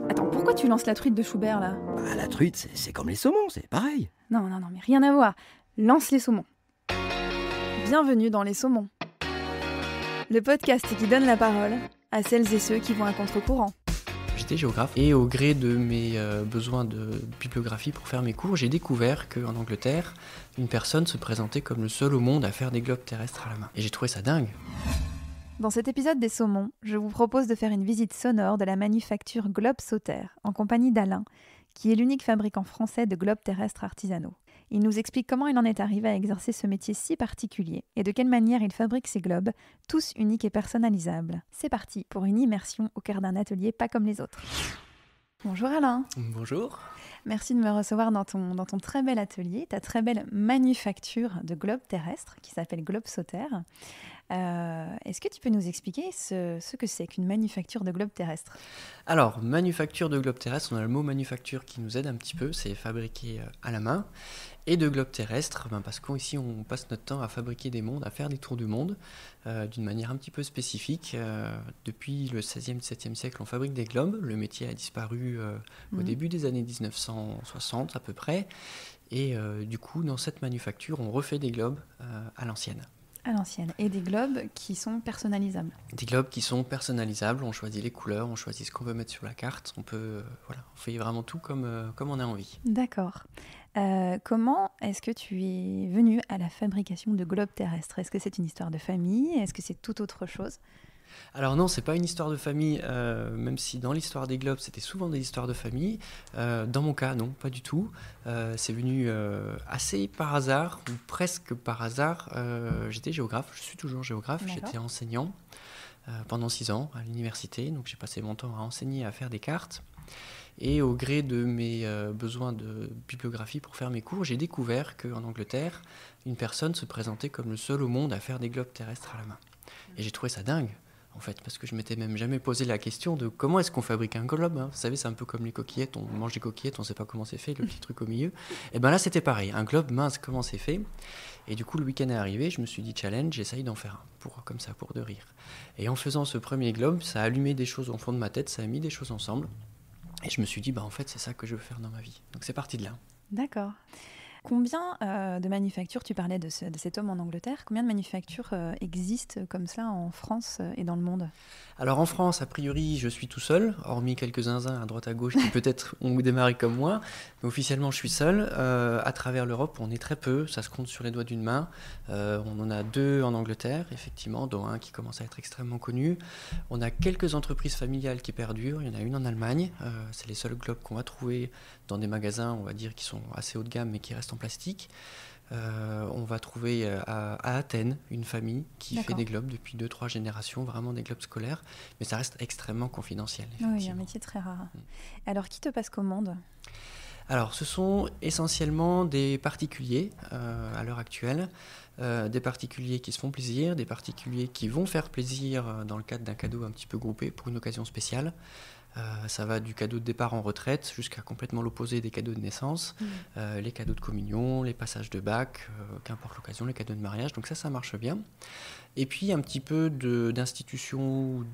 Attends, pourquoi tu lances la truite de Schubert là? Bah, la truite, c'est comme les saumons, c'est pareil. Non, non, non, mais rien à voir. Lance les saumons. Bienvenue dans Les Saumons, le podcast qui donne la parole à celles et ceux qui vont à contre-courant. J'étais géographe et au gré de mes besoins de bibliographie pour faire mes cours, j'ai découvert qu'en Angleterre, une personne se présentait comme le seul au monde à faire des globes terrestres à la main. Et j'ai trouvé ça dingue. Dans cet épisode des Saumons, je vous propose de faire une visite sonore de la manufacture Globe Sauter en compagnie d'Alain, qui est l'unique fabricant français de globes terrestres artisanaux. Il nous explique comment il en est arrivé à exercer ce métier si particulier et de quelle manière il fabrique ces globes, tous uniques et personnalisables. C'est parti pour une immersion au cœur d'un atelier pas comme les autres. Bonjour Alain. Bonjour. Merci de me recevoir dans ton très bel atelier, ta très belle manufacture de globes terrestres qui s'appelle Globe Sauter. Est-ce que tu peux nous expliquer ce que c'est qu'une manufacture de globes terrestres ? Alors, manufacture de globes terrestres, on a le mot manufacture qui nous aide un petit peu, c'est fabriquer à la main. Et de globes terrestres, parce qu'ici on passe notre temps à fabriquer des mondes, à faire des tours du monde, d'une manière un petit peu spécifique. Depuis le 16e, 17e siècle, on fabrique des globes. Le métier a disparu au début des années 1960 à peu près. Et du coup, dans cette manufacture, on refait des globes à l'ancienne. À l'ancienne. Et des globes qui sont personnalisables. Des globes qui sont personnalisables, on choisit les couleurs, on choisit ce qu'on veut mettre sur la carte, on fait vraiment tout comme on a envie. D'accord. Comment est-ce que tu es venu à la fabrication de globes terrestres ? Est-ce que c'est une histoire de famille ? Est-ce que c'est tout autre chose ? Alors non, c'est pas une histoire de famille, même si dans l'histoire des globes, c'était souvent des histoires de famille. Dans mon cas, non, pas du tout. C'est venu assez par hasard, ou presque par hasard. J'étais géographe, je suis toujours géographe, D'accord. J'étais enseignant pendant 6 ans à l'université, donc j'ai passé mon temps à enseigner, à faire des cartes. Et au gré de mes besoins de bibliographie pour faire mes cours, j'ai découvert qu'en Angleterre, une personne se présentait comme le seul au monde à faire des globes terrestres à la main. Et j'ai trouvé ça dingue, en fait, parce que je m'étais même jamais posé la question de comment est-ce qu'on fabrique un globe, hein. Vous savez, c'est un peu comme les coquillettes, on mange des coquillettes, on ne sait pas comment c'est fait, le petit truc au milieu. Et bien là, c'était pareil, un globe, mince, comment c'est fait. Et du coup, le week-end est arrivé, je me suis dit challenge, j'essaye d'en faire un, comme ça, pour de rire. Et en faisant ce premier globe, ça a allumé des choses au fond de ma tête, ça a mis des choses ensemble. Et je me suis dit, en fait, c'est ça que je veux faire dans ma vie. Donc c'est parti de là. D'accord. Combien de manufactures, tu parlais de cet homme en Angleterre, combien de manufactures existent comme ça en France et dans le monde ? Alors en France, a priori, je suis tout seul, hormis quelques zinzins à droite à gauche qui peut-être ont démarré comme moi. Mais officiellement, je suis seul. À travers l'Europe, on est très peu, ça se compte sur les doigts d'une main. On en a 2 en Angleterre, effectivement, dont un qui commence à être extrêmement connu. On a quelques entreprises familiales qui perdurent. Il y en a une en Allemagne. C'est les seuls globes qu'on va trouver dans des magasins, on va dire, qui sont assez haut de gamme, mais qui restent en plastique. On va trouver à Athènes une famille qui fait des globes depuis 2-3 générations, vraiment des globes scolaires, mais ça reste extrêmement confidentiel. Oui, un métier très rare. Alors, qui te passe commande ? Alors, ce sont essentiellement des particuliers à l'heure actuelle, des particuliers qui se font plaisir, des particuliers qui vont faire plaisir dans le cadre d'un cadeau un petit peu groupé pour une occasion spéciale. Ça va du cadeau de départ en retraite jusqu'à complètement l'opposé des cadeaux de naissance, les cadeaux de communion, les passages de bac, qu'importe l'occasion, les cadeaux de mariage, donc ça marche bien. Et puis un petit peu d'institutions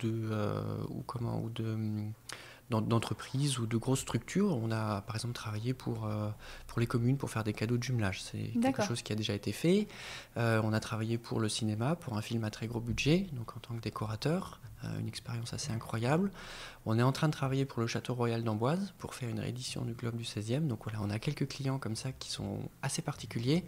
d'entreprises ou de grosses structures. On a par exemple travaillé pour les communes pour faire des cadeaux de jumelage. C'est quelque chose qui a déjà été fait. On a travaillé pour le cinéma, pour un film à très gros budget, donc en tant que décorateur. Une expérience assez incroyable. On est en train de travailler pour le Château Royal d'Amboise pour faire une réédition du Globe du 16e. Donc voilà, on a quelques clients comme ça qui sont assez particuliers,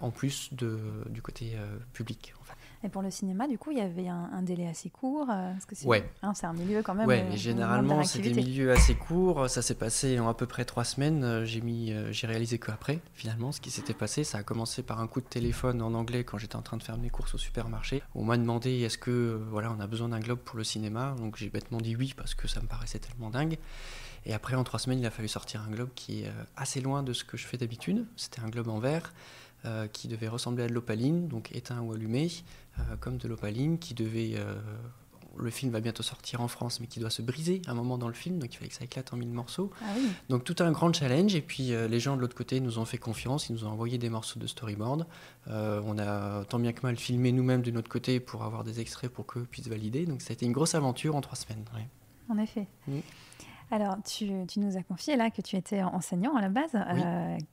en plus du côté public. En fait. Et pour le cinéma, du coup, il y avait un délai assez court parce que c'est, ouais. C'est un milieu quand même. Ouais, et généralement, c'est des milieux assez courts. Ça s'est passé en à peu près 3 semaines. J'ai réalisé qu'après, finalement, ce qui s'était passé. Ça a commencé par un coup de téléphone en anglais quand j'étais en train de faire mes courses au supermarché. On m'a demandé est-ce que on a besoin d'un globe pour le cinéma. Donc j'ai bêtement dit oui parce que ça me paraissait tellement dingue. Et après, en 3 semaines, il a fallu sortir un globe qui est assez loin de ce que je fais d'habitude. C'était un globe en verre qui devait ressembler à de l'opaline, donc éteint ou allumé, comme de l'opaline, qui devait le film va bientôt sortir en France, mais qui doit se briser à un moment dans le film, donc il fallait que ça éclate en 1000 morceaux. Ah oui. Donc tout un grand challenge, et puis les gens de l'autre côté nous ont fait confiance, ils nous ont envoyé des morceaux de storyboard. On a tant bien que mal filmé nous-mêmes de notre côté pour avoir des extraits pour qu'eux puissent valider, donc ça a été une grosse aventure en 3 semaines. Ouais. En effet. Oui. Alors, tu nous as confié là que tu étais enseignant à la base. Oui.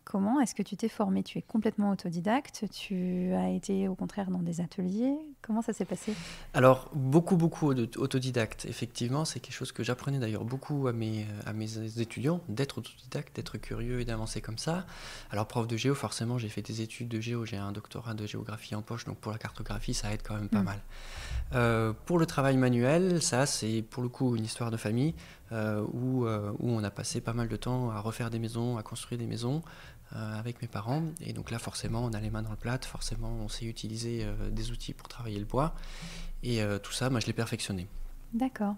Comment est-ce que tu t'es formé? Tu es complètement autodidacte? Tu as été au contraire dans des ateliers? Comment ça s'est passé? Alors, beaucoup autodidacte. Effectivement, c'est quelque chose que j'apprenais d'ailleurs beaucoup à mes étudiants, d'être autodidacte, d'être curieux et d'avancer comme ça. Alors, prof de géo, forcément, j'ai fait des études de géo, j'ai un doctorat de géographie en poche, donc pour la cartographie, ça aide quand même pas mal. Pour le travail manuel, ça, c'est pour le coup une histoire de famille où on a passé pas mal de temps à refaire des maisons, à construire des maisons avec mes parents. Et donc là, forcément, on a les mains dans le plâtre, forcément, on sait utiliser des outils pour travailler le bois. Et tout ça, moi, je l'ai perfectionné. D'accord.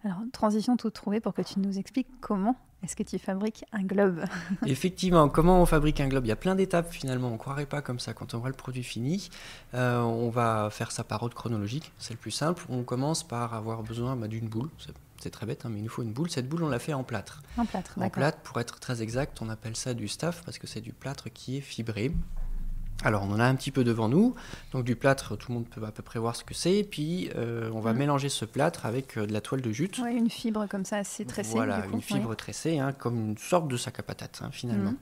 Alors, transition toute trouvée pour que tu nous expliques comment est-ce que tu fabriques un globe. Effectivement, comment on fabrique un globe? Il y a plein d'étapes finalement, on ne croirait pas comme ça quand on voit le produit fini. On va faire ça par ordre chronologique, c'est le plus simple. On commence par avoir besoin d'une boule, c'est très bête, mais il nous faut une boule. Cette boule, on l'a fait en plâtre. En plâtre, d'accord. En plâtre, pour être très exact, on appelle ça du staff parce que c'est du plâtre qui est fibré. Alors, on en a un petit peu devant nous. Donc, du plâtre, tout le monde peut à peu près voir ce que c'est. Puis, on va mélanger ce plâtre avec de la toile de jute. Oui, une fibre comme ça, assez tressée. Voilà, du coup, une fibre tressée, comme une sorte de sac à patates, finalement.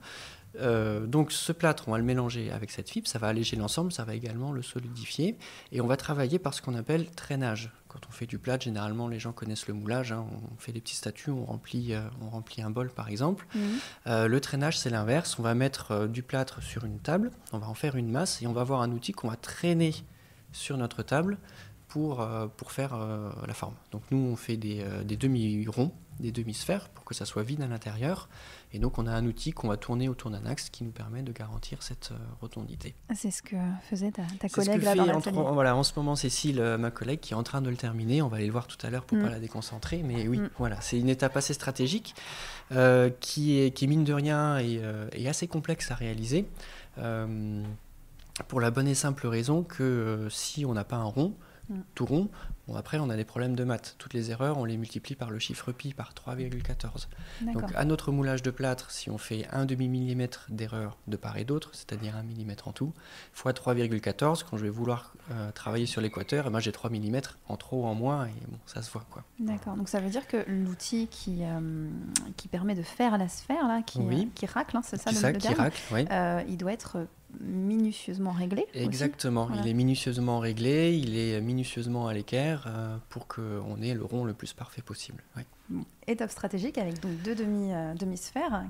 Donc, ce plâtre, on va le mélanger avec cette fibre. Ça va alléger l'ensemble, ça va également le solidifier. Et on va travailler par ce qu'on appelle traînage. Quand on fait du plâtre, généralement, les gens connaissent le moulage. On fait des petits statues, on remplit un bol, par exemple. Le traînage, c'est l'inverse. On va mettre du plâtre sur une table, on va en faire une masse et on va avoir un outil qu'on va traîner sur notre table pour faire la forme. Donc nous, on fait des demi-ronds, des demi-sphères pour que ça soit vide à l'intérieur. Et donc, on a un outil qu'on va tourner autour d'un axe qui nous permet de garantir cette rotondité. C'est ce que faisait ta collègue c'est ce que là dans fait l'atelier. Voilà, en ce moment, Cécile, ma collègue, qui est en train de le terminer. On va aller le voir tout à l'heure pour ne pas la déconcentrer. Mais oui, voilà, c'est une étape assez stratégique qui est mine de rien et assez complexe à réaliser. Pour la bonne et simple raison que si on n'a pas un rond, tout rond, après on a des problèmes de maths. Toutes les erreurs, on les multiplie par le chiffre pi, par 3,14. Donc à notre moulage de plâtre, si on fait un demi-millimètre d'erreur de part et d'autre, c'est-à-dire 1 millimètre en tout, fois 3,14, quand je vais vouloir travailler sur l'équateur, j'ai 3 millimètres en trop ou en moins, et bon, ça se voit, quoi. D'accord, donc ça veut dire que l'outil qui permet de faire la sphère, là, qui racle, c'est ça le terme, racle, oui. Il doit être minutieusement réglé. Exactement, voilà. Il est minutieusement réglé, il est minutieusement à l'équerre pour qu'on ait le rond le plus parfait possible. Oui. Étape stratégique avec donc 2 demi-sphères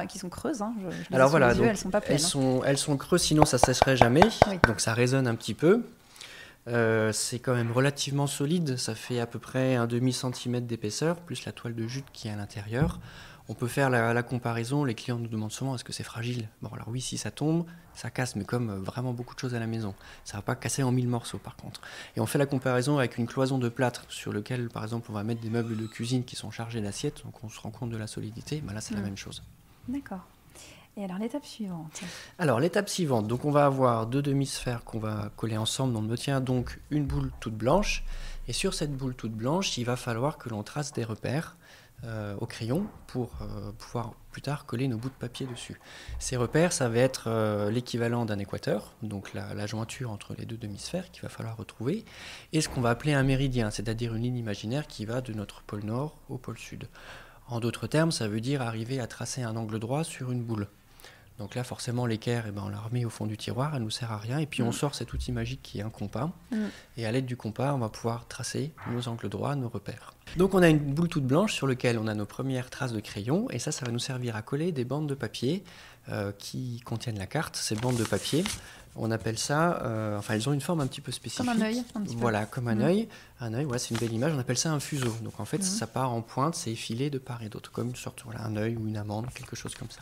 qui sont creuses. Alors voilà, elles sont pas pleines. Elles sont creuses, sinon ça ne sécherait jamais, donc ça résonne un petit peu. C'est quand même relativement solide, ça fait à peu près un demi-centimètre d'épaisseur, plus la toile de jute qui est à l'intérieur. On peut faire la comparaison, les clients nous demandent souvent est-ce que c'est fragile? Bon alors oui, si ça tombe, ça casse, mais comme vraiment beaucoup de choses à la maison. Ça ne va pas casser en 1000 morceaux par contre. Et on fait la comparaison avec une cloison de plâtre sur lequel par exemple on va mettre des meubles de cuisine qui sont chargés d'assiettes, donc on se rend compte de la solidité, là c'est la même chose. D'accord. Et alors l'étape suivante? Alors l'étape suivante, donc on va avoir 2 demi-sphères qu'on va coller ensemble, on obtient donc une boule toute blanche, et sur cette boule toute blanche, il va falloir que l'on trace des repères au crayon pour pouvoir plus tard coller nos bouts de papier dessus. Ces repères, ça va être l'équivalent d'un équateur, donc la jointure entre les 2 demi-sphères qu'il va falloir retrouver, et ce qu'on va appeler un méridien, c'est-à-dire une ligne imaginaire qui va de notre pôle nord au pôle sud. En d'autres termes, ça veut dire arriver à tracer un angle droit sur une boule. Donc là, forcément, l'équerre, on la remet au fond du tiroir, elle ne nous sert à rien. Et puis, on sort cet outil magique qui est un compas. Et à l'aide du compas, on va pouvoir tracer nos angles droits, nos repères. Donc, on a une boule toute blanche sur laquelle on a nos premières traces de crayon. Et ça va nous servir à coller des bandes de papier qui contiennent la carte. Ces bandes de papier, on appelle ça... elles ont une forme un petit peu spécifique. Comme un œil, un petit peu. Voilà, comme un œil. Un œil, c'est une belle image. On appelle ça un fuseau. Donc, en fait, ça part en pointe, c'est effilé de part et d'autre. Comme une sorte, un œil ou une amande, quelque chose comme ça.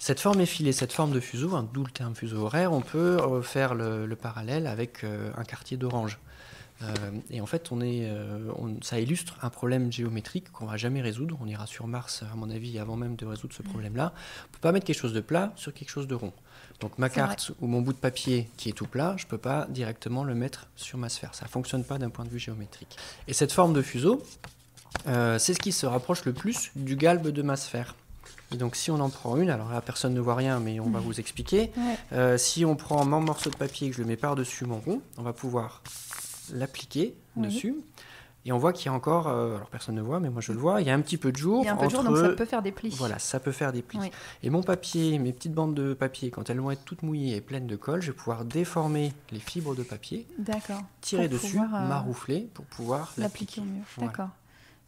Cette forme effilée, cette forme de fuseau, d'où le terme fuseau horaire, on peut faire le parallèle avec un quartier d'orange. Et en fait, ça illustre un problème géométrique qu'on ne va jamais résoudre. On ira sur Mars, à mon avis, avant même de résoudre ce problème-là. On ne peut pas mettre quelque chose de plat sur quelque chose de rond. Donc ma carte ou mon bout de papier qui est tout plat, je ne peux pas directement le mettre sur ma sphère. Ça ne fonctionne pas d'un point de vue géométrique. Et cette forme de fuseau, c'est ce qui se rapproche le plus du galbe de ma sphère. Et donc si on en prend une, alors là personne ne voit rien mais on va vous expliquer. Si on prend mon morceau de papier et que je le mets par-dessus mon rond, on va pouvoir l'appliquer dessus. Et on voit qu'il y a encore, alors personne ne voit mais moi je le vois, il y a un petit peu de jour. Il y a un peu de jour donc ça peut faire des plis. Voilà, ça peut faire des plis. Et mon papier, mes petites bandes de papier, quand elles vont être toutes mouillées et pleines de colle, je vais pouvoir déformer les fibres de papier, tirer dessus, maroufler pour pouvoir l'appliquer au mur. D'accord.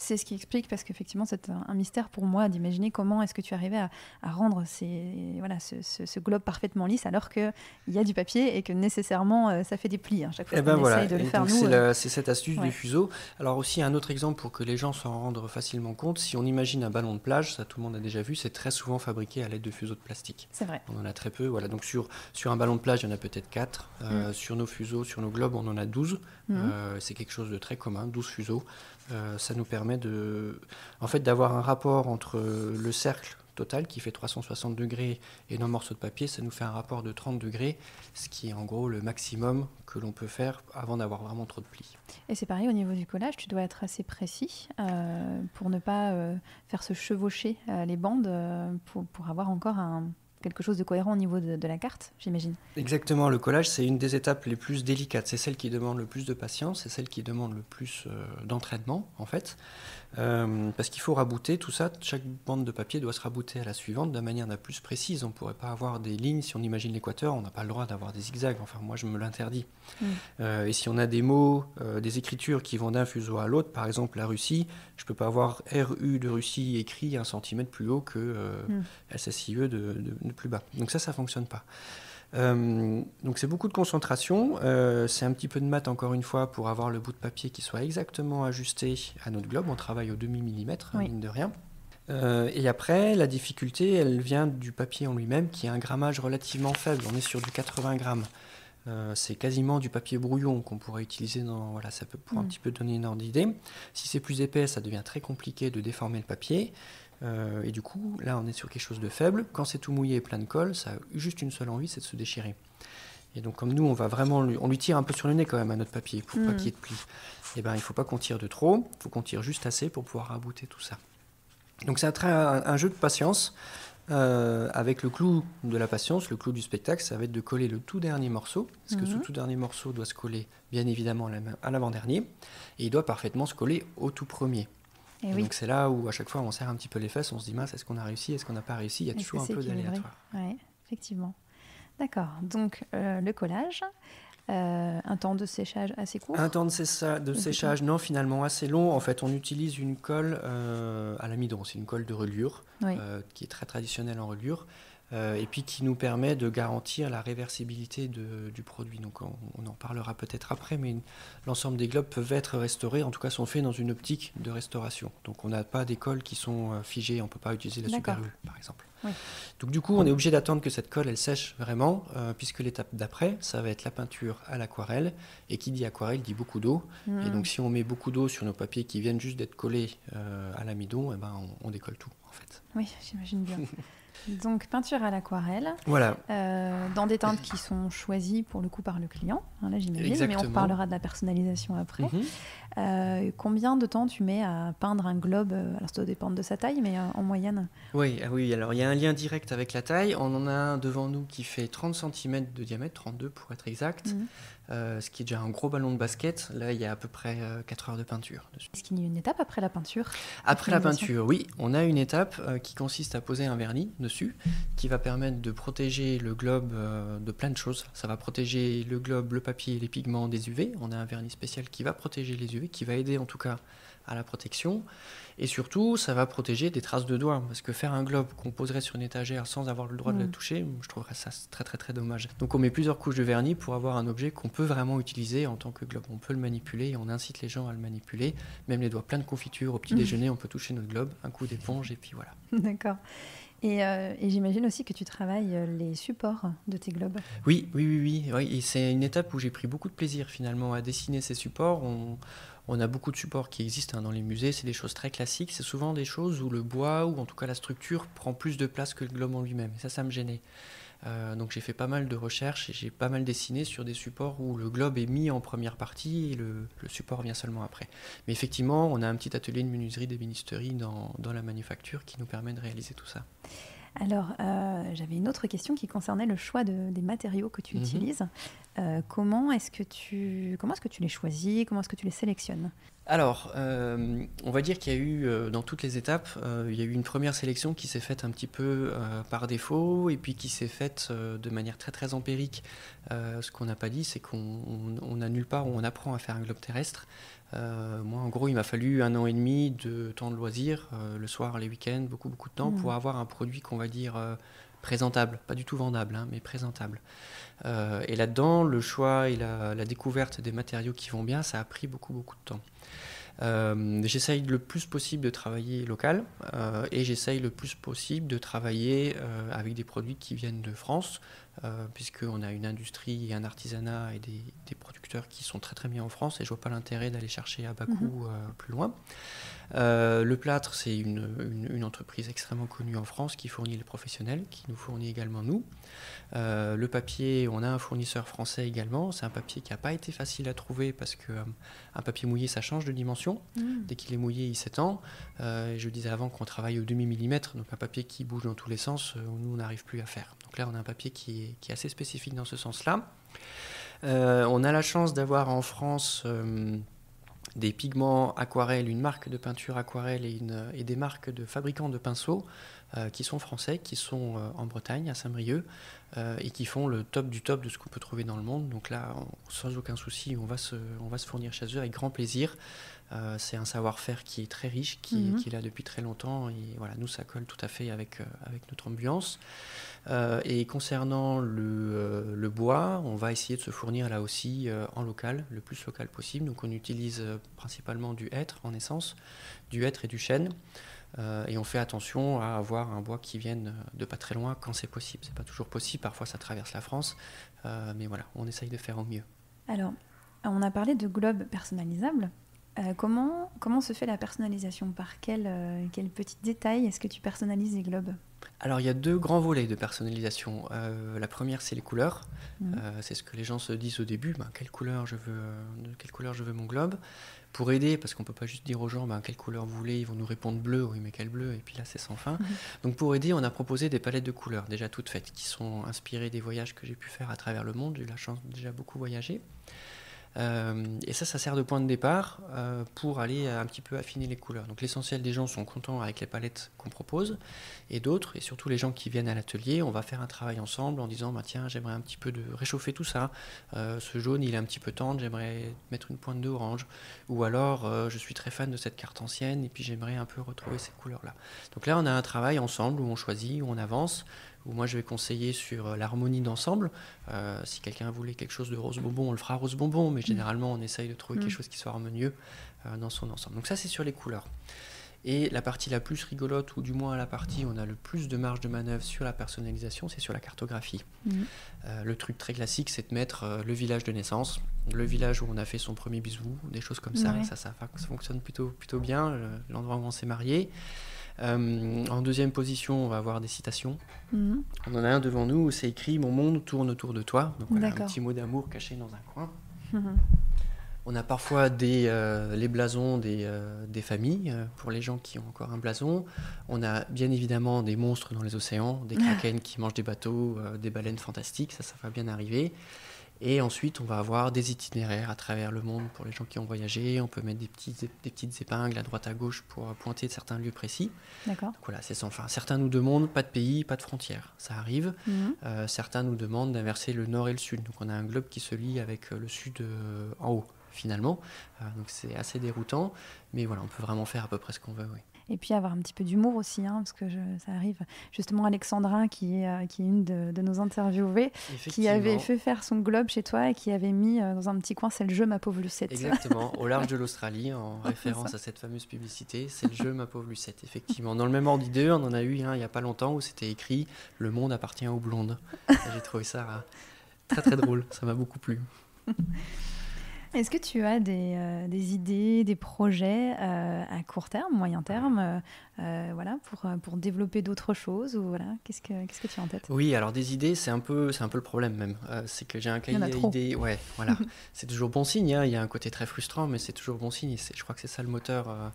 C'est ce qui explique, parce qu'effectivement, c'est un mystère pour moi d'imaginer comment est-ce que tu arrivais à rendre ce globe parfaitement lisse alors qu'il y a du papier et que nécessairement ça fait des plis. Chaque fois qu'on essaye de le faire, c'est cette astuce du fuseau. Alors aussi, un autre exemple pour que les gens s'en rendent facilement compte, si on imagine un ballon de plage, ça tout le monde a déjà vu, c'est très souvent fabriqué à l'aide de fuseaux de plastique. C'est vrai. On en a très peu. Voilà. Donc sur un ballon de plage, il y en a peut-être 4. Sur nos fuseaux, sur nos globes, on en a 12. C'est quelque chose de très commun, 12 fuseaux. Ça nous permet d'avoir un rapport entre le cercle total qui fait 360 degrés et nos morceaux de papier, ça nous fait un rapport de 30 degrés, ce qui est en gros le maximum que l'on peut faire avant d'avoir vraiment trop de plis. Et c'est pareil au niveau du collage, tu dois être assez précis pour ne pas faire se chevaucher les bandes pour avoir encore quelque chose de cohérent au niveau de la carte, j'imagine. Exactement, le collage, c'est une des étapes les plus délicates. C'est celle qui demande le plus de patience, c'est celle qui demande le plus d'entraînement, en fait. Parce qu'il faut rabouter tout ça. Chaque bande de papier doit se rabouter à la suivante de manière la plus précise. On ne pourrait pas avoir des lignes. Si on imagine l'équateur, on n'a pas le droit d'avoir des zigzags. Enfin, moi, je me l'interdis. Et si on a des mots, des écritures qui vont d'un fuseau à l'autre, par exemple la Russie, je ne peux pas avoir RU de Russie écrit 1 centimètre plus haut que SSIE de plus bas. Donc ça ne fonctionne pas. Donc c'est beaucoup de concentration, c'est un petit peu de maths encore une fois pour avoir le bout de papier qui soit exactement ajusté à notre globe. On travaille au demi-millimètre, mine de rien. Et après, la difficulté, elle vient du papier en lui-même qui a un grammage relativement faible. On est sur du 80 grammes. C'est quasiment du papier brouillon qu'on pourrait utiliser ça peut pour un petit peu donner une ordre d'idée. Si c'est plus épais, ça devient très compliqué de déformer le papier. Et du coup, là, on est sur quelque chose de faible. Quand c'est tout mouillé et plein de colle, ça a juste une seule envie, c'est de se déchirer. Et donc, comme nous, on lui tire un peu sur le nez quand même à notre papier pour pas qu'il y ait de plis. Et ben, il ne faut pas qu'on tire de trop, il faut qu'on tire juste assez pour pouvoir rabouter tout ça. Donc, c'est un jeu de patience. Avec le clou de la patience, le clou du spectacle, ça va être de coller le tout dernier morceau, parce que ce tout dernier morceau doit se coller bien évidemment à l'avant-dernier, et il doit parfaitement se coller au tout premier. Et donc c'est là où à chaque fois on serre un petit peu les fesses, on se dit mince, est-ce qu'on a réussi, est-ce qu'on n'a pas réussi, il y a toujours un peu d'aléatoire. Oui, effectivement. D'accord, donc le collage, un temps de séchage assez court. Un temps de séchage, non, finalement assez long. En fait, on utilise une colle à l'amidon, c'est une colle de reliure qui est très traditionnelle en reliure. Et puis qui nous permet de garantir la réversibilité du produit. Donc on en parlera peut-être après, mais l'ensemble des globes peuvent être restaurés, en tout cas sont faits dans une optique de restauration. Donc on n'a pas des colles qui sont figées, on ne peut pas utiliser la super-glue par exemple. Donc du coup on est obligé d'attendre que cette colle elle sèche vraiment, puisque l'étape d'après ça va être la peinture à l'aquarelle, et qui dit aquarelle dit beaucoup d'eau. Et donc si on met beaucoup d'eau sur nos papiers qui viennent juste d'être collés à l'amidon, on décolle tout en fait. Oui, j'imagine bien. Donc peinture à l'aquarelle, dans des teintes qui sont choisies pour le coup par le client, là j'imagine. Exactement. Mais on reparlera de la personnalisation après. Combien de temps tu mets à peindre un globe? Alors ça doit dépendre de sa taille, mais en moyenne. Oui, alors il y a un lien direct avec la taille. On en a un devant nous qui fait 30 cm de diamètre, 32 pour être exact. Ce qui est déjà un gros ballon de basket. Là, il y a à peu près 4 heures de peinture dessus. Est-ce qu'il y a une étape après la peinture? Après la peinture, oui. On a une étape qui consiste à poser un vernis dessus, qui va permettre de protéger le globe de plein de choses. Ça va protéger le globe, le papier et les pigments des UV. On a un vernis spécial qui va protéger les UV, qui va aider en tout cas à la protection. Et surtout, ça va protéger des traces de doigts. Parce que faire un globe qu'on poserait sur une étagère sans avoir le droit de la toucher, je trouverais ça très très très dommage. Donc on met plusieurs couches de vernis pour avoir un objet qu'on peut vraiment utiliser en tant que globe. On peut le manipuler et on incite les gens à le manipuler. Même les doigts pleins de confiture au petit déjeuner, on peut toucher notre globe, un coup d'éponge et puis voilà. D'accord. Et j'imagine aussi que tu travailles les supports de tes globes. Oui. Et c'est une étape où j'ai pris beaucoup de plaisir finalement à dessiner ces supports. On a beaucoup de supports qui existent dans les musées, c'est des choses très classiques. C'est souvent des choses où le bois, ou en tout cas la structure, prend plus de place que le globe en lui-même. Et ça me gênait. Donc j'ai fait pas mal de recherches et j'ai pas mal dessiné sur des supports où le globe est mis en première partie et le support vient seulement après. Mais effectivement, on a un petit atelier de menuiserie d'ébénisterie dans la manufacture qui nous permet de réaliser tout ça. Alors, j'avais une autre question qui concernait le choix des matériaux que tu utilises. Comment est-ce que tu les choisis? Comment est-ce que tu les sélectionnes? Alors, on va dire qu'il y a eu, dans toutes les étapes, il y a eu une première sélection qui s'est faite un petit peu par défaut et puis qui s'est faite de manière très très empirique. Ce qu'on n'a pas dit, c'est qu'on n'a nulle part où on apprend à faire un globe terrestre. Moi, en gros, il m'a fallu 1 an et demi de temps de loisir, le soir, les week-ends, beaucoup de temps, pour avoir un produit qu'on va dire présentable, pas du tout vendable, mais présentable. Et là-dedans, le choix et la découverte des matériaux qui vont bien, ça a pris beaucoup de temps. J'essaye le plus possible de travailler local et j'essaye le plus possible de travailler avec des produits qui viennent de France, puisqu'on a une industrie et un artisanat et des producteurs qui sont très très bien en France et je vois pas l'intérêt d'aller chercher à bas coût plus loin. Le plâtre, c'est une entreprise extrêmement connue en France qui fournit les professionnels, qui nous fournit également nous. Le papier, on a un fournisseur français également. C'est un papier qui n'a pas été facile à trouver parce qu'un papier mouillé, ça change de dimension. Dès qu'il est mouillé, il s'étend. Je disais avant qu'on travaille au demi-millimètre, donc un papier qui bouge dans tous les sens, nous, on n'arrive plus à faire. Donc là, on a un papier qui est assez spécifique dans ce sens-là. On a la chance d'avoir en France des pigments aquarelles, une marque de peinture aquarelle et des marques de fabricants de pinceaux qui sont français, qui sont en Bretagne, à Saint-Brieuc, et qui font le top du top de ce qu'on peut trouver dans le monde. Donc là, sans aucun souci, on va se fournir chez eux avec grand plaisir. C'est un savoir-faire qui est très riche, qui est là depuis très longtemps, et voilà, nous, ça colle tout à fait avec notre ambiance. Et concernant le bois, on va essayer de se fournir là aussi en local, le plus local possible. Donc on utilise principalement du hêtre en essence, du hêtre et du chêne. Et on fait attention à avoir un bois qui vienne de pas très loin quand c'est possible. C'est pas toujours possible, parfois ça traverse la France, mais voilà, on essaye de faire au mieux. Alors, on a parlé de globes personnalisables. Comment se fait la personnalisation? Par quels petits détails est-ce que tu personnalises les globes? Alors il y a 2 grands volets de personnalisation. La première, c'est les couleurs. C'est ce que les gens se disent au début, de quelle couleur je veux mon globe. Pour aider, parce qu'on ne peut pas juste dire aux gens quelle couleur vous voulez, ils vont nous répondre bleu, oui mais quel bleu, et puis là c'est sans fin. Donc pour aider, on a proposé des palettes de couleurs déjà toutes faites, qui sont inspirées des voyages que j'ai pu faire à travers le monde. J'ai eu la chance de déjà beaucoup voyager. Et ça sert de point de départ pour aller un petit peu affiner les couleurs. Donc l'essentiel des gens sont contents avec les palettes qu'on propose, et d'autres, et surtout les gens qui viennent à l'atelier, on va faire un travail ensemble en disant tiens, j'aimerais un petit peu de réchauffer tout ça, ce jaune il est un petit peu tendre, j'aimerais mettre une pointe d'orange, ou alors je suis très fan de cette carte ancienne et puis j'aimerais un peu retrouver ces couleurs là. Donc là on a un travail ensemble où on choisit, où on avance, où moi je vais conseiller sur l'harmonie d'ensemble. Si quelqu'un voulait quelque chose de rose bonbon, on le fera rose bonbon, mais généralement on essaye de trouver quelque chose qui soit harmonieux dans son ensemble. Donc ça c'est sur les couleurs. Et la partie la plus rigolote, ou du moins la partie où on a le plus de marge de manœuvre sur la personnalisation, c'est sur la cartographie. Le truc très classique, c'est de mettre le village de naissance, le village où on a fait son premier bisou, des choses comme ça. Ça fonctionne plutôt bien, l'endroit où on s'est marié. En deuxième position, on va avoir des citations. On en a un devant nous où c'est écrit « Mon monde tourne autour de toi ». Donc voilà, un petit mot d'amour caché dans un coin. On a parfois les blasons des familles, pour les gens qui ont encore un blason. On a bien évidemment des monstres dans les océans, des kraken qui mangent des bateaux, des baleines fantastiques, ça va bien arriver. Et ensuite, on va avoir des itinéraires à travers le monde pour les gens qui ont voyagé. On peut mettre des petites épingles à droite à gauche pour pointer certains lieux précis. D'accord. Donc voilà, c'est sans fin. Certains nous demandent pas de pays, pas de frontières. Ça arrive. Certains nous demandent d'inverser le nord et le sud. Donc on a un globe qui se lie avec le sud en haut. finalement. Donc c'est assez déroutant, mais voilà, on peut vraiment faire à peu près ce qu'on veut. Oui. Et puis avoir un petit peu d'humour aussi, hein, parce que ça arrive. Justement, Alexandra, qui est une de nos interviewées, qui avait fait faire son globe chez toi et qui avait mis dans un petit coin, c'est le jeu Ma pauvre Lucette. Exactement, au large de l'Australie, en référence à cette fameuse publicité, c'est le jeu Ma pauvre Lucette, effectivement. Dans le même ordre d'idée, on en a eu il n'y a pas longtemps où c'était écrit « Le monde appartient aux blondes ». J'ai trouvé ça très très drôle, ça m'a beaucoup plu. Est-ce que tu as des idées, des projets à court terme, moyen terme, voilà, pour développer d'autres choses ou voilà, qu'est-ce que tu as en tête? Oui, alors des idées, c'est un peu le problème même. C'est que j'ai un cahier d'idées. Ouais, voilà. C'est toujours bon signe, hein. Il y a un côté très frustrant, mais c'est toujours bon signe. Je crois que c'est ça le moteur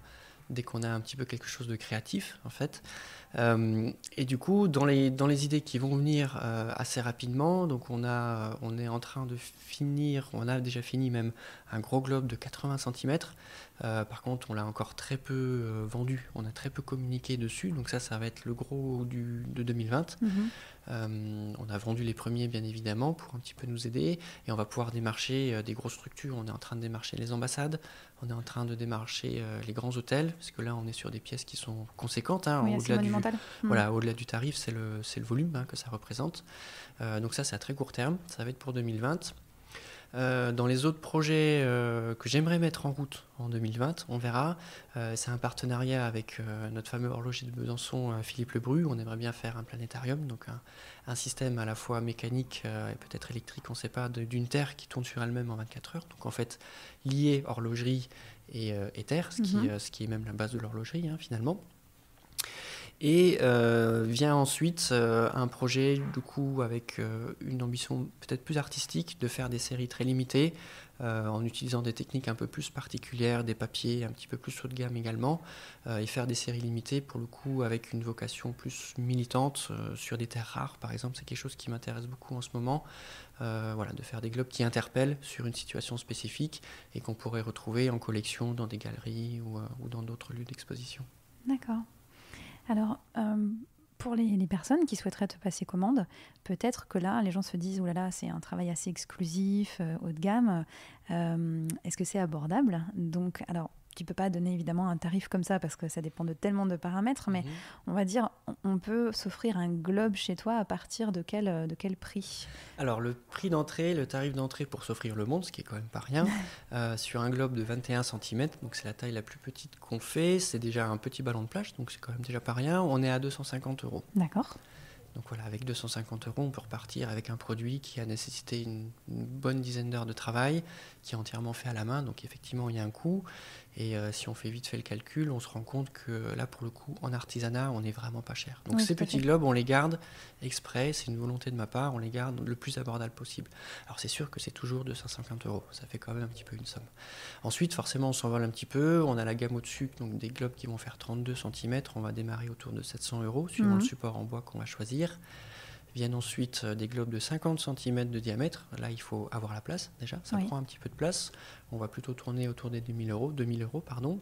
dès qu'on a un petit peu quelque chose de créatif, en fait. Et du coup, dans les idées qui vont venir assez rapidement, donc on est en train de finir, on a déjà fini même un gros globe de 80 cm. Par contre, on l'a encore très peu vendu, on a très peu communiqué dessus, donc ça va être le gros de 2020. On a vendu les premiers, bien évidemment, pour un petit peu nous aider, et on va pouvoir démarcher des grosses structures. On est en train de démarcher les ambassades, on est en train de démarcher les grands hôtels, parce que là, on est sur des pièces qui sont conséquentes. Hein, oui, au-delà du tarif, c'est le volume que ça représente. Donc ça, c'est à très court terme, ça va être pour 2020. Dans les autres projets que j'aimerais mettre en route en 2020, on verra. C'est un partenariat avec notre fameux horloger de Besançon, Philippe Lebru. On aimerait bien faire un planétarium, donc un système à la fois mécanique et peut-être électrique, on ne sait pas, d'une Terre qui tourne sur elle-même en 24 heures. Donc en fait, lié horlogerie et Terre, ce qui est même la base de l'horlogerie finalement. Et vient ensuite un projet du coup avec une ambition peut-être plus artistique de faire des séries très limitées en utilisant des techniques un peu plus particulières, des papiers un petit peu plus haut de gamme également, et faire des séries limitées pour le coup avec une vocation plus militante sur des terres rares par exemple. C'est quelque chose qui m'intéresse beaucoup en ce moment, voilà, de faire des globes qui interpellent sur une situation spécifique et qu'on pourrait retrouver en collection dans des galeries ou dans d'autres lieux d'exposition. D'accord. Alors, pour les personnes qui souhaiteraient te passer commande, peut-être que là, les gens se disent « Oh là là, c'est un travail assez exclusif, haut de gamme. Est-ce que c'est abordable ?» Donc, alors, tu ne peux pas donner évidemment un tarif comme ça parce que ça dépend de tellement de paramètres, mais on va dire, on peut s'offrir un globe chez toi à partir de quel prix? Alors, le prix d'entrée, le tarif d'entrée pour s'offrir le monde, ce qui est quand même pas rien, sur un globe de 21 cm, donc c'est la taille la plus petite qu'on fait, c'est déjà un petit ballon de plage, donc c'est quand même déjà pas rien, on est à 250 €. D'accord. Donc voilà, avec 250 €, on peut repartir avec un produit qui a nécessité une bonne dizaine d'heures de travail, qui est entièrement fait à la main, donc effectivement il y a un coût. Et si on fait vite fait le calcul, on se rend compte que là, pour le coup, en artisanat, on n'est vraiment pas cher. Donc ces petits globes, on les garde exprès, c'est une volonté de ma part, on les garde le plus abordable possible. Alors c'est sûr que c'est toujours 250 €, ça fait quand même un petit peu une somme. Ensuite, forcément, on s'envole un petit peu, on a la gamme au-dessus, donc des globes qui vont faire 32 cm, on va démarrer autour de 700 €, suivant le support en bois qu'on va choisir. Viennent ensuite des globes de 50 cm de diamètre. Là, il faut avoir la place déjà, ça prend un petit peu de place. On va plutôt tourner autour des 2000 €, pardon.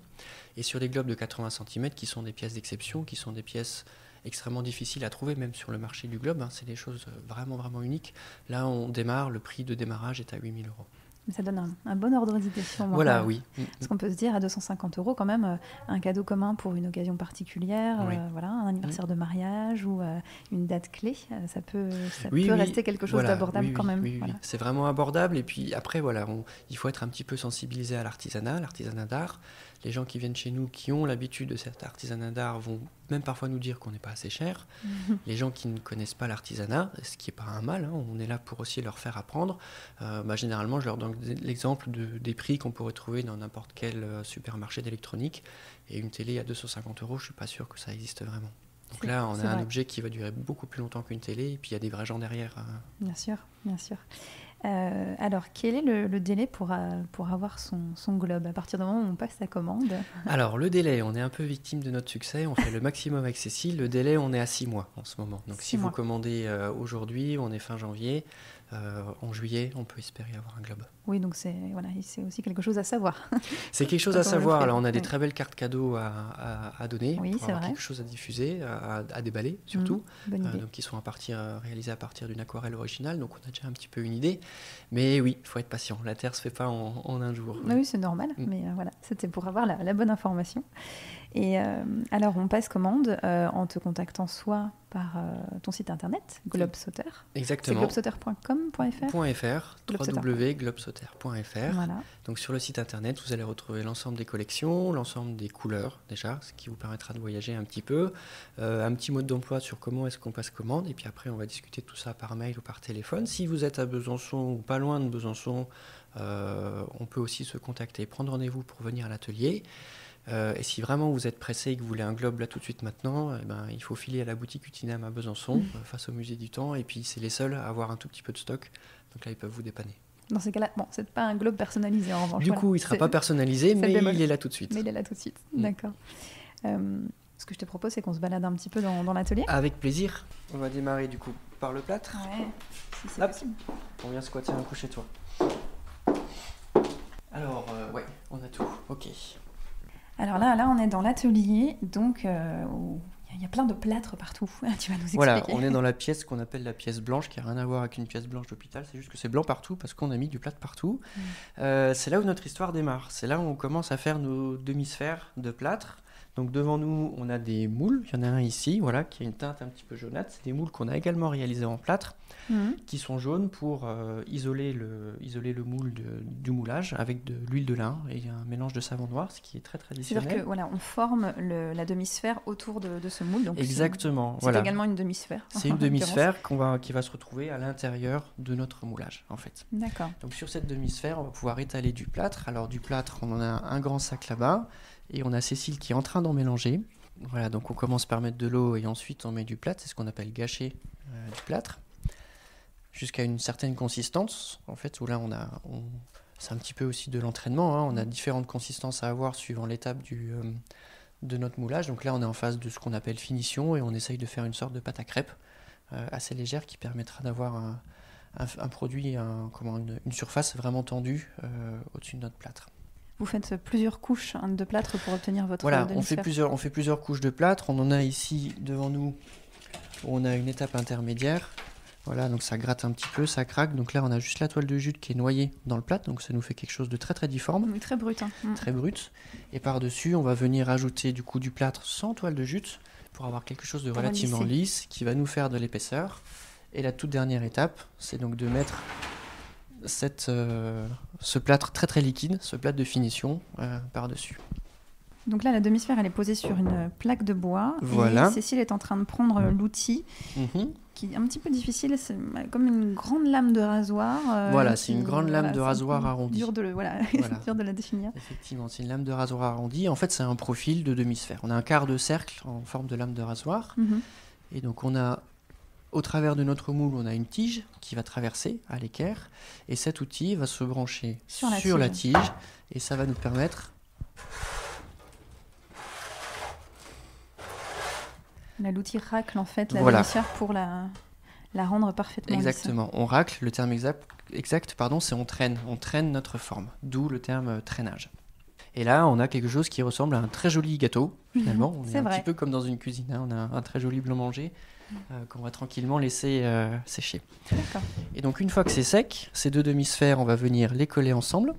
Et sur les globes de 80 cm, qui sont des pièces d'exception, qui sont des pièces extrêmement difficiles à trouver, même sur le marché du globe, c'est des choses vraiment, vraiment uniques. Là, on démarre, le prix de démarrage est à 8000 €. Mais ça donne un bon ordre d'idée. Voilà, oui. Parce qu'on peut se dire, à 250 € quand même, un cadeau commun pour une occasion particulière, voilà, un anniversaire de mariage ou une date clé, ça peut rester quelque chose d'abordable quand même. Oui. C'est vraiment abordable. Et puis après, voilà, il faut être un petit peu sensibilisé à l'artisanat d'art. Les gens qui viennent chez nous, qui ont l'habitude de cet artisanat d'art, vont même parfois nous dire qu'on n'est pas assez cher. Les gens qui ne connaissent pas l'artisanat, ce qui n'est pas un mal, on est là pour aussi leur faire apprendre. Généralement, je leur donne l'exemple des prix qu'on pourrait trouver dans n'importe quel supermarché d'électronique. Et une télé à 250 €, je ne suis pas sûr que ça existe vraiment. Donc là, on a un objet qui va durer beaucoup plus longtemps qu'une télé, et puis il y a des vrais gens derrière. Bien sûr. Alors, quel est le délai pour avoir son globe, à partir du moment où on passe sa commande? Alors, le délai, on est un peu victime de notre succès, on fait le maximum avec Cécile. Le délai, on est à 6 mois en ce moment. Donc si vous commandez aujourd'hui, on est fin janvier, En juillet, on peut espérer avoir un globe. Oui, donc c'est aussi quelque chose à savoir. C'est quelque chose Quand à on le savoir. fait, Là, on a des oui. très belles cartes cadeaux à donner Oui, pour c'est avoir vrai. quelque chose à diffuser, à déballer surtout. Bonne idée. Donc, qui sont réalisés à partir d'une aquarelle originale. Donc, on a déjà un petit peu une idée. Mais oui, il faut être patient. La Terre se fait pas en un jour. Oui, c'est normal, mais voilà, c'était pour avoir la bonne information. Et alors, on passe commande en te contactant soit par ton site internet, Globesauter. C'est Exactement. globesauter.com.fr. .fr, Voilà. Donc sur le site internet, vous allez retrouver l'ensemble des collections, l'ensemble des couleurs déjà, ce qui vous permettra de voyager un petit peu, un petit mode d'emploi sur comment est-ce qu'on passe commande, et puis après on va discuter de tout ça par mail ou par téléphone. Si vous êtes à Besançon ou pas loin de Besançon, on peut aussi se contacter, prendre rendez-vous pour venir à l'atelier. Et si vraiment vous êtes pressé et que vous voulez un globe là tout de suite maintenant, il faut filer à la boutique Utinam à Besançon, face au musée du temps, et puis c'est les seuls à avoir un tout petit peu de stock, donc là ils peuvent vous dépanner. Dans ces cas-là, bon, c'est pas un globe personnalisé en revanche. Du coup, il ne sera pas personnalisé, mais il est là tout de suite. Mais il est là tout de suite, d'accord. Ce que je te propose, c'est qu'on se balade un petit peu dans l'atelier. Avec plaisir. On va démarrer du coup par le plâtre. Ouais, si c'est Hop. possible. On vient squatter un coup chez toi. Alors, ouais, on a tout. Ok. Alors là, on est dans l'atelier, donc où il y a plein de plâtres partout. Tu vas nous expliquer. Voilà, on est dans la pièce qu'on appelle la pièce blanche, qui n'a rien à voir avec une pièce blanche d'hôpital, c'est juste que c'est blanc partout parce qu'on a mis du plâtre partout. C'est là où notre histoire démarre, c'est là où on commence à faire nos demi-sphères de plâtre. Donc devant nous, on a des moules, il y en a un ici, voilà, qui a une teinte un petit peu jaunâtre. C'est des moules qu'on a également réalisés en plâtre, qui sont jaunes pour isoler le moule du moulage avec de l'huile de lin et un mélange de savon noir, ce qui est très traditionnel. C'est-à-dire que voilà, on forme la demi-sphère autour de ce moule. Donc Exactement. C'est voilà. également une demi-sphère. C'est une demi-sphère qui va se retrouver à l'intérieur de notre moulage, en fait. D'accord. Donc sur cette demi-sphère, on va pouvoir étaler du plâtre. Alors du plâtre, on en a un grand sac là-bas, et on a Cécile qui est en train d'en mélanger. Voilà, donc on commence par mettre de l'eau et ensuite on met du plâtre, c'est ce qu'on appelle gâcher du plâtre, jusqu'à une certaine consistance, en fait, où là c'est un petit peu aussi de l'entraînement, hein. On a différentes consistances à avoir suivant l'étape de notre moulage. Donc là on est en phase de ce qu'on appelle finition et on essaye de faire une sorte de pâte à crêpes assez légère qui permettra d'avoir un produit, une surface vraiment tendue au-dessus de notre plâtre. Vous faites plusieurs couches de plâtre pour obtenir votre Voilà, demi-sphère. on fait plusieurs couches de plâtre. On en a ici devant nous, on a une étape intermédiaire. Voilà, donc ça gratte un petit peu, ça craque. Donc là, on a juste la toile de jute qui est noyée dans le plâtre. Donc ça nous fait quelque chose de très très difforme. Oui, très brut. Très brut. Et par-dessus, on va venir ajouter du coup du plâtre sans toile de jute pour avoir quelque chose de relativement lisse qui va nous faire de l'épaisseur. Et la toute dernière étape, c'est donc de mettre ce plâtre très très liquide, ce plâtre de finition par-dessus. Donc là, la demi-sphère, elle est posée sur une plaque de bois. Voilà. Et Cécile est en train de prendre l'outil qui est un petit peu difficile. C'est comme une grande lame de rasoir. Voilà, c'est une grande lame de rasoir arrondie. Dur de dur de la définir. Effectivement, c'est une lame de rasoir arrondie. En fait, c'est un profil de demi-sphère. On a un quart de cercle en forme de lame de rasoir. Et donc, on a, au travers de notre moule, on a une tige qui va traverser à l'équerre. Et cet outil va se brancher sur la tige. Et ça va nous permettre... Là, l'outil racle en fait la demi-sphère pour la rendre parfaitement Exactement. On racle, le terme exact c'est on traîne notre forme, d'où le terme traînage. Et là, on a quelque chose qui ressemble à un très joli gâteau, finalement. On est un petit peu comme dans une cuisine, hein. On a un très joli blanc-manger qu'on va tranquillement laisser sécher. D'accord. Et donc, une fois que c'est sec, ces deux demi-sphères, on va venir les coller ensemble.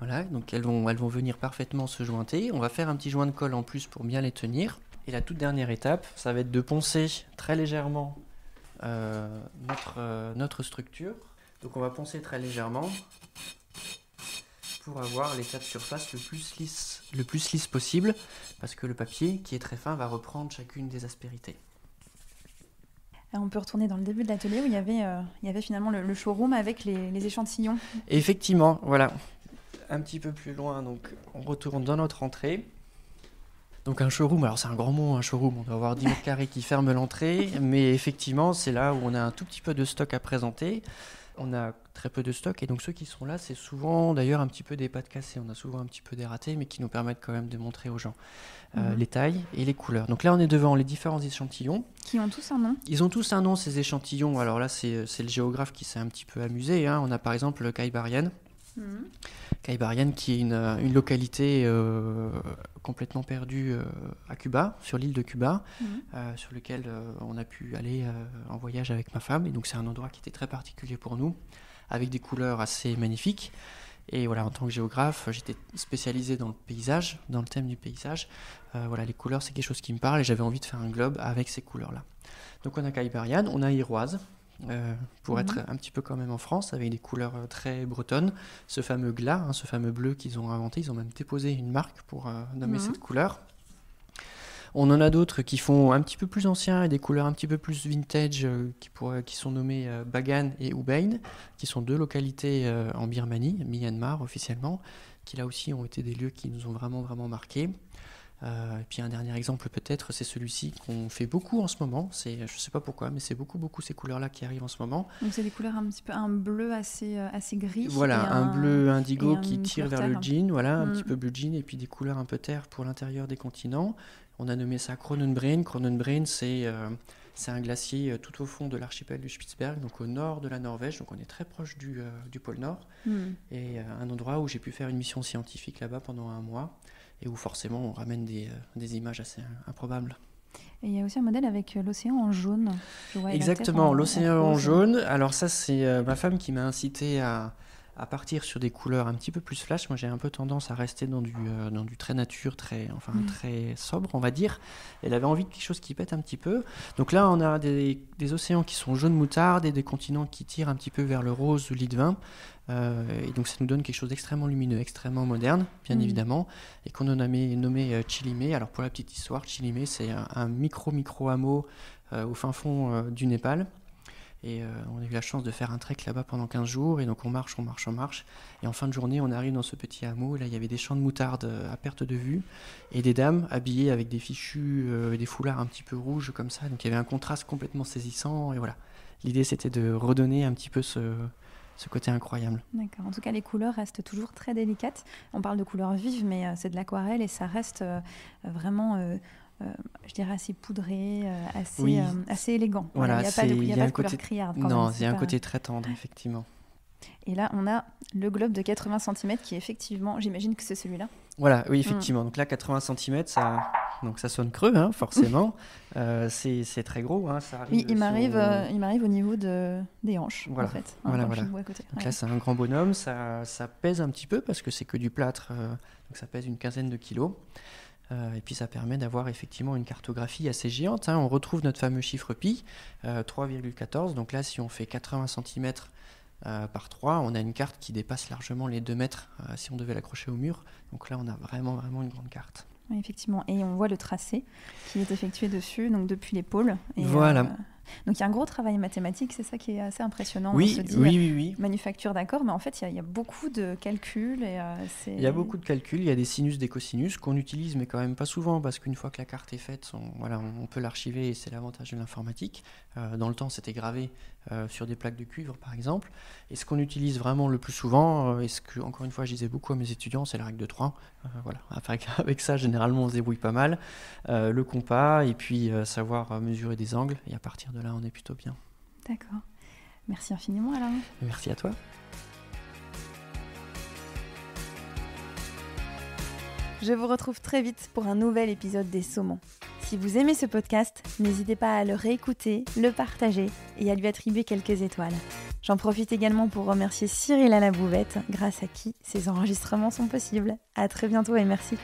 Voilà, donc elles vont venir parfaitement se jointer. On va faire un petit joint de colle en plus pour bien les tenir. Et la toute dernière étape, ça va être de poncer très légèrement notre structure. Donc on va poncer très légèrement pour avoir l'état de surface le plus lisse possible, parce que le papier, qui est très fin, va reprendre chacune des aspérités. Alors on peut retourner dans le début de l'atelier où il y avait finalement le showroom avec les échantillons. Et effectivement, voilà. Un petit peu plus loin, donc on retourne dans notre entrée. Donc un showroom, alors c'est un grand mot, un showroom, on doit avoir 10 mètres carrés qui ferment l'entrée, mais effectivement c'est là où on a un tout petit peu de stock à présenter. on a très peu de stock et donc ceux qui sont là, c'est souvent d'ailleurs un petit peu des pattes cassées. On a souvent un petit peu des ratés, mais qui nous permettent quand même de montrer aux gens les tailles et les couleurs. Donc là, on est devant les différents échantillons. Qui ont tous un nom. Ils ont tous un nom, ces échantillons. Alors là, c'est le géographe qui s'est un petit peu amusé, hein. On a par exemple le Kaibarian. Kaibarian qui est une localité complètement perdue à Cuba, sur l'île de Cuba, sur lequel on a pu aller en voyage avec ma femme. Et donc c'est un endroit qui était très particulier pour nous, avec des couleurs assez magnifiques. Et voilà, en tant que géographe, j'étais spécialisé dans le paysage, dans le thème du paysage. Voilà, les couleurs, c'est quelque chose qui me parle et j'avais envie de faire un globe avec ces couleurs-là. Donc on a Kaibarian, on a Iroise. Pour être un petit peu quand même en France, avec des couleurs très bretonnes. Ce fameux glas, hein, ce fameux bleu qu'ils ont inventé, ils ont même déposé une marque pour nommer cette couleur. On en a d'autres qui font un petit peu plus anciens et des couleurs un petit peu plus vintage qui sont nommés Bagan et Ubain, qui sont 2 localités en Birmanie, Myanmar officiellement, qui là aussi ont été des lieux qui nous ont vraiment vraiment marqués. Et puis un dernier exemple peut-être, c'est celui-ci qu'on fait beaucoup en ce moment. Je ne sais pas pourquoi, mais c'est beaucoup ces couleurs-là qui arrivent en ce moment. Donc c'est des couleurs un petit peu, un bleu assez gris. Voilà, un bleu indigo qui tire vers le terre. jean, voilà, un petit peu bleu jean, et puis des couleurs un peu terre pour l'intérieur des continents. On a nommé ça Kronenbrein. Kronenbrein, c'est un glacier tout au fond de l'archipel du Spitzberg, donc au nord de la Norvège, donc on est très proche du pôle Nord, et un endroit où j'ai pu faire une mission scientifique là-bas pendant 1 mois. Et où forcément on ramène des images assez improbables. Et il y a aussi un modèle avec l'océan en jaune. Exactement, l'océan en jaune. Alors ça, c'est ma femme qui m'a incité à partir sur des couleurs un petit peu plus flash. Moi, j'ai un peu tendance à rester dans du très nature, très sobre, on va dire. Elle avait envie de quelque chose qui pète un petit peu. Donc là, on a des océans qui sont jaune moutarde et des continents qui tirent un petit peu vers le rose ou lit de vin. Et donc ça nous donne quelque chose d'extrêmement lumineux, extrêmement moderne, bien évidemment, et qu'on en a nommé Chilimé. Alors pour la petite histoire, Chilimé, c'est un micro hameau au fin fond du Népal. Et on a eu la chance de faire un trek là-bas pendant 15 jours, et donc on marche. Et en fin de journée, on arrive dans ce petit hameau, et là il y avait des champs de moutarde à perte de vue, et des dames habillées avec des fichus, des foulards un petit peu rouges comme ça, donc il y avait un contraste complètement saisissant, et voilà. L'idée c'était de redonner un petit peu ce côté incroyable. D'accord. En tout cas, les couleurs restent toujours très délicates. On parle de couleurs vives, mais c'est de l'aquarelle et ça reste vraiment, je dirais, assez poudré, assez élégant. Voilà, il n'y a pas de couleur criarde. Non, il y a un côté très tendre, effectivement. Et là, on a le globe de 80 cm qui est effectivement, j'imagine que c'est celui-là. Voilà, oui, effectivement. Donc là, 80 cm, ça sonne creux, hein, forcément. C'est très gros. Hein, ça arrive il m'arrive au niveau des hanches, voilà. En fait. Voilà. À côté. Donc là, c'est un grand bonhomme. Ça pèse un petit peu parce que c'est que du plâtre. Donc ça pèse une quinzaine de kilos. Et puis ça permet d'avoir effectivement une cartographie assez géante. Hein. On retrouve notre fameux chiffre pi, 3,14. Donc là, si on fait 80 cm par 3, on a une carte qui dépasse largement les 2 mètres si on devait l'accrocher au mur. Donc là, on a vraiment une grande carte. Oui, effectivement. Et on voit le tracé qui est effectué dessus, donc depuis l'épaule. Et, voilà. Donc il y a un gros travail mathématique, c'est ça qui est assez impressionnant. Oui, on se dit, oui. Manufacture, d'accord, mais en fait il y a beaucoup de calculs. Il y a beaucoup de calculs, il y a des sinus, des cosinus qu'on utilise, mais quand même pas souvent, parce qu'une fois que la carte est faite, on peut l'archiver et c'est l'avantage de l'informatique. Dans le temps, c'était gravé sur des plaques de cuivre, par exemple. Et ce qu'on utilise vraiment le plus souvent, et ce que, encore une fois, je disais beaucoup à mes étudiants, c'est la règle de 3. Voilà. Avec ça, généralement, on se débrouille pas mal. Le compas, et puis savoir mesurer des angles, et à partir de là, on est plutôt bien. D'accord. Merci infiniment, Alain. Merci à toi. Je vous retrouve très vite pour un nouvel épisode des Saumons. Si vous aimez ce podcast, n'hésitez pas à le réécouter, le partager et à lui attribuer quelques étoiles. J'en profite également pour remercier Cyril à la bouvette, grâce à qui ces enregistrements sont possibles. À très bientôt et merci.